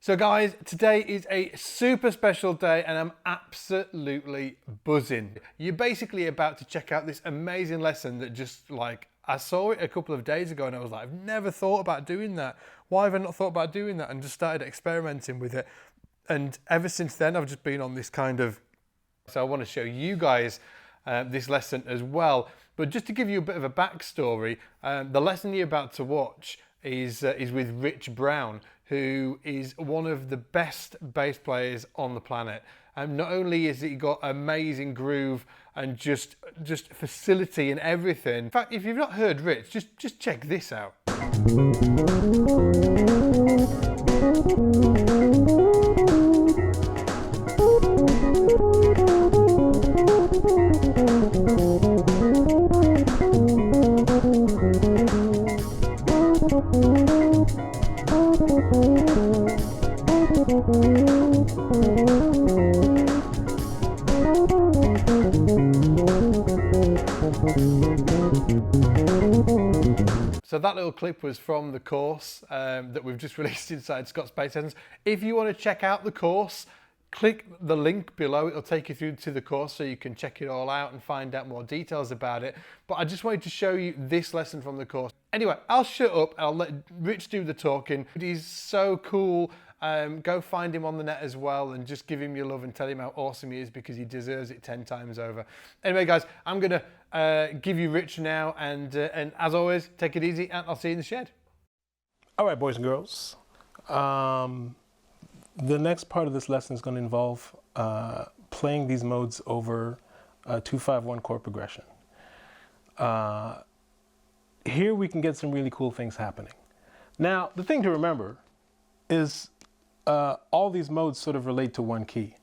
So guys, today is a super special day and I'm absolutely buzzing. You're basically about to check out this amazing lesson that just like, I saw it a couple of days ago and I was like, I've never thought about doing that. Why have I not thought about doing that? And just started experimenting with it. And ever since then, I've just been on this kind of, so I want to show you guys this lesson as well. But just to give you a bit of a backstory, the lesson you're about to watch is with Rich Brown, who is one of the best bass players on the planet. Not only has he got amazing groove and just facility and everything. In fact, if you've not heard Rich, just check this out. So that little clip was from the course that we've just released inside Scott's Bass Lessons. If you want to check out the course, click the link below. It'll take you through to the course so you can check it all out and find out more details about it. But I just wanted to show you this lesson from the course. Anyway, I'll shut up. I'll let Rich do the talking. He's so cool. Go find him on the net as well and just give him your love and tell him how awesome he is because he deserves it 10 times over. Anyway, guys, I'm going to give you Rich now and as always, take it easy and I'll see you in the shed. All right, boys and girls. The next part of this lesson is going to involve playing these modes over a 2-5-1 chord progression. Here we can get some really cool things happening. Now, the thing to remember is all these modes sort of relate to one key.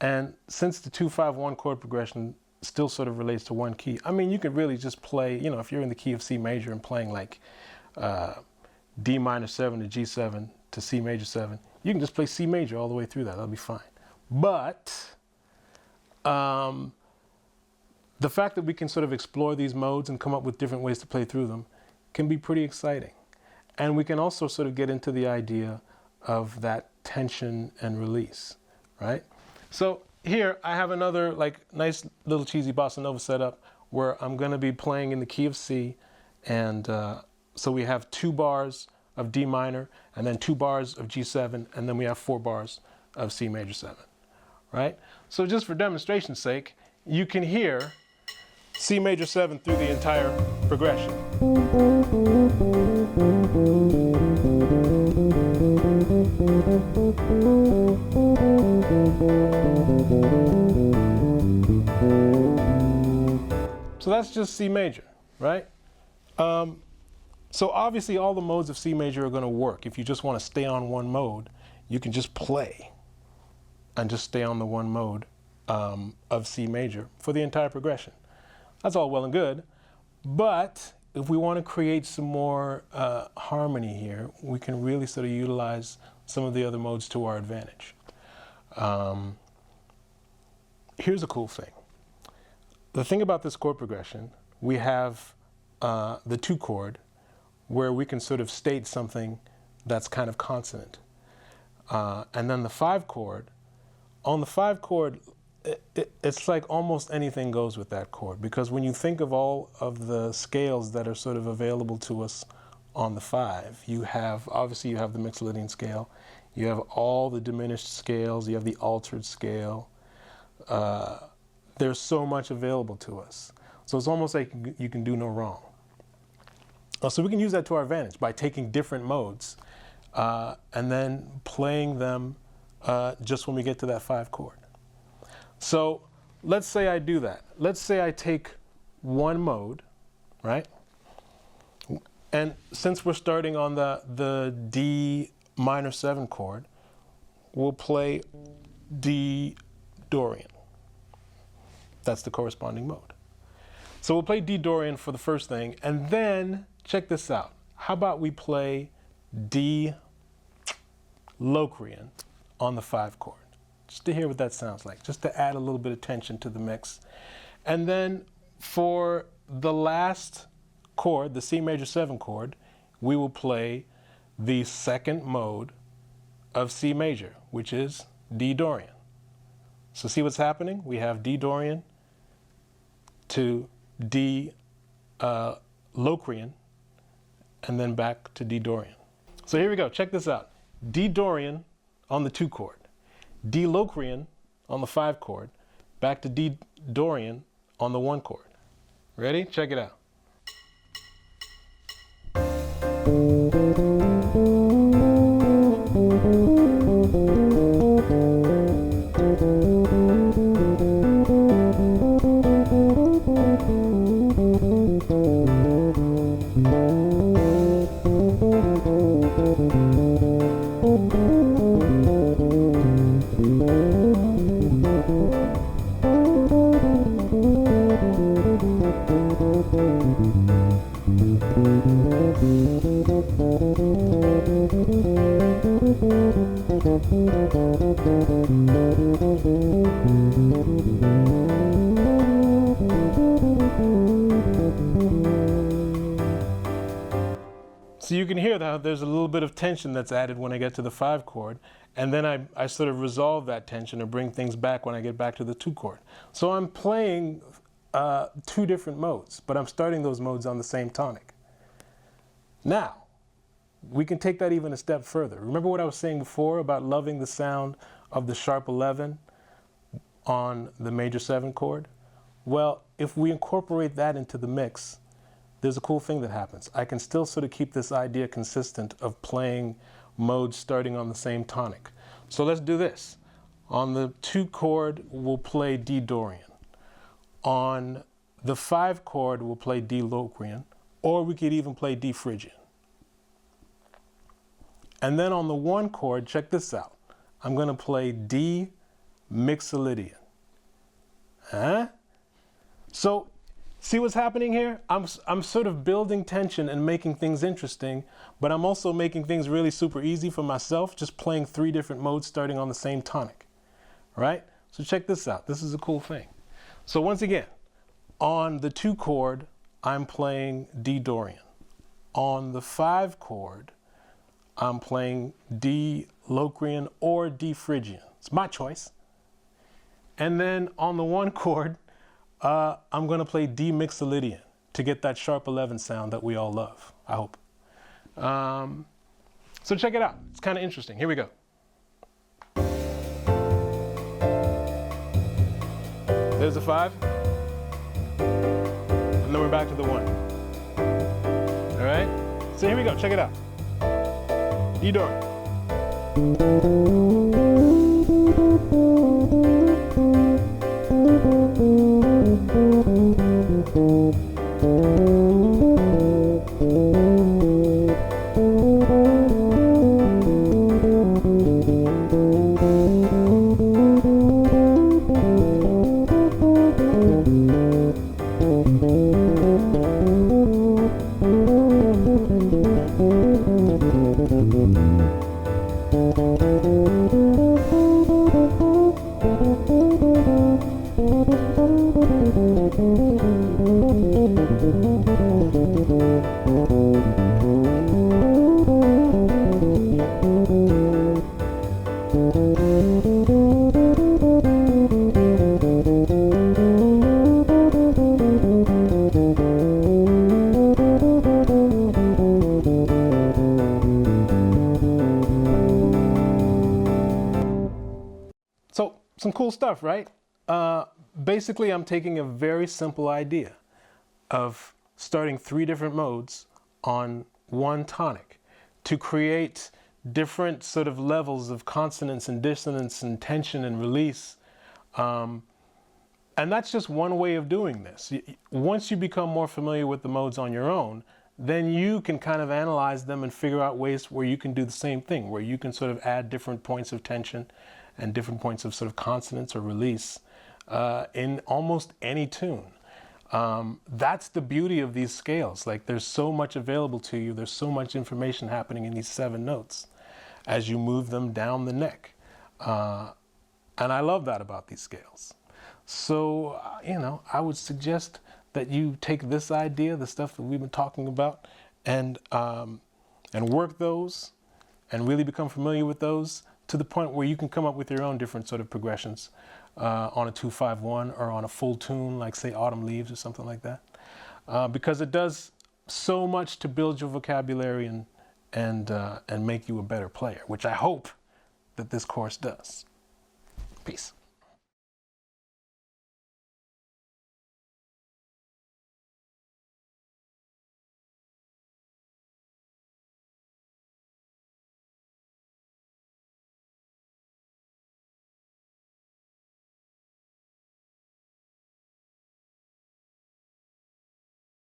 And since the 2-5-1 chord progression still sort of relates to one key, I mean, you could really just play, you know, if you're in the key of C major and playing like D minor 7 to G7 to C major 7, you can just play C major all the way through that. That'll be fine. But the fact that we can sort of explore these modes and come up with different ways to play through them can be pretty exciting. And we can also sort of get into the idea of that tension and release, right? So here I have another like nice little cheesy bossa nova setup where I'm going to be playing in the key of C, and so we have 2 bars of D minor and then 2 bars of G7 and then we have 4 bars of C major 7, right? So just for demonstration's sake, you can hear C major 7 through the entire progression. So that's just C major, right? So obviously all the modes of C major are going to work. If you just want to stay on one mode, you can just play and just stay on the one mode of C major for the entire progression. That's all well and good, but if we want to create some more harmony here, we can really sort of utilize some of the other modes to our advantage. Here's a cool thing. The thing about this chord progression, we have the 2 chord where we can sort of state something that's kind of consonant. And then the 5 chord, on the 5 chord, it's like almost anything goes with that chord, because when you think of all of the scales that are sort of available to us on the 5, you have, obviously you have the Mixolydian scale, you have all the diminished scales, you have the altered scale. There's so much available to us. So it's almost like you can do no wrong. So we can use that to our advantage by taking different modes and then playing them just when we get to that 5 chord. So let's say I do that. Let's say I take one mode, right? And since we're starting on the D minor 7 chord, we'll play D Dorian. That's the corresponding mode. So we'll play D Dorian for the first thing, and then check this out. How about we play D Locrian on the 5 chord? Just to hear what that sounds like, just to add a little bit of tension to the mix. And then for the last chord, the C major 7 chord, we will play the second mode of C major, which is D Dorian. So see what's happening? We have D Dorian to D Locrian, and then back to D Dorian. So here we go, check this out. D Dorian on the 2 chord, D Locrian on the 5 chord, back to D Dorian on the 1 chord. Ready? Check it out. So you can hear that there's a little bit of tension that's added when I get to the 5 chord, and then I sort of resolve that tension or bring things back when I get back to the 2 chord. So I'm playing 2 different modes, but I'm starting those modes on the same tonic. Now, we can take that even a step further. Remember what I was saying before about loving the sound of the sharp 11 on the major 7 chord? Well, if we incorporate that into the mix, there's a cool thing that happens. I can still sort of keep this idea consistent of playing modes starting on the same tonic. So let's do this. On the 2 chord, we'll play D Dorian. On the 5 chord, we'll play D Locrian, or we could even play D Phrygian. And then on the 1 chord, check this out. I'm going to play D Mixolydian. Huh? So, see what's happening here? I'm sort of building tension and making things interesting, but I'm also making things really super easy for myself, just playing 3 different modes starting on the same tonic, right? So check this out. This is a cool thing. So once again, on the 2 chord, I'm playing D Dorian. On the 5 chord, I'm playing D Locrian or D Phrygian. It's my choice. And then on the 1 chord, I'm going to play D Mixolydian to get that sharp 11 sound that we all love, I hope. So check it out. It's kind of interesting. Here we go. There's the 5. And then we're back to the 1. All right? So here we go. Check it out. D Dorian. So, some cool stuff, right? Basically, I'm taking a very simple idea of starting 3 different modes on 1 tonic to create different sort of levels of consonance and dissonance and tension and release. And that's just one way of doing this. Once you become more familiar with the modes on your own, then you can kind of analyze them and figure out ways where you can do the same thing, where you can sort of add different points of tension and different points of sort of consonance or release in almost any tune. That's the beauty of these scales. Like, there's so much available to you. There's so much information happening in these 7 notes as you move them down the neck. And I love that about these scales. So, you know, I would suggest that you take this idea, the stuff that we've been talking about, and work those and really become familiar with those to the point where you can come up with your own different sort of progressions on a 2-5-1 or on a full tune, like say Autumn Leaves or something like that. Because it does so much to build your vocabulary and make you a better player, which I hope that this course does. Peace.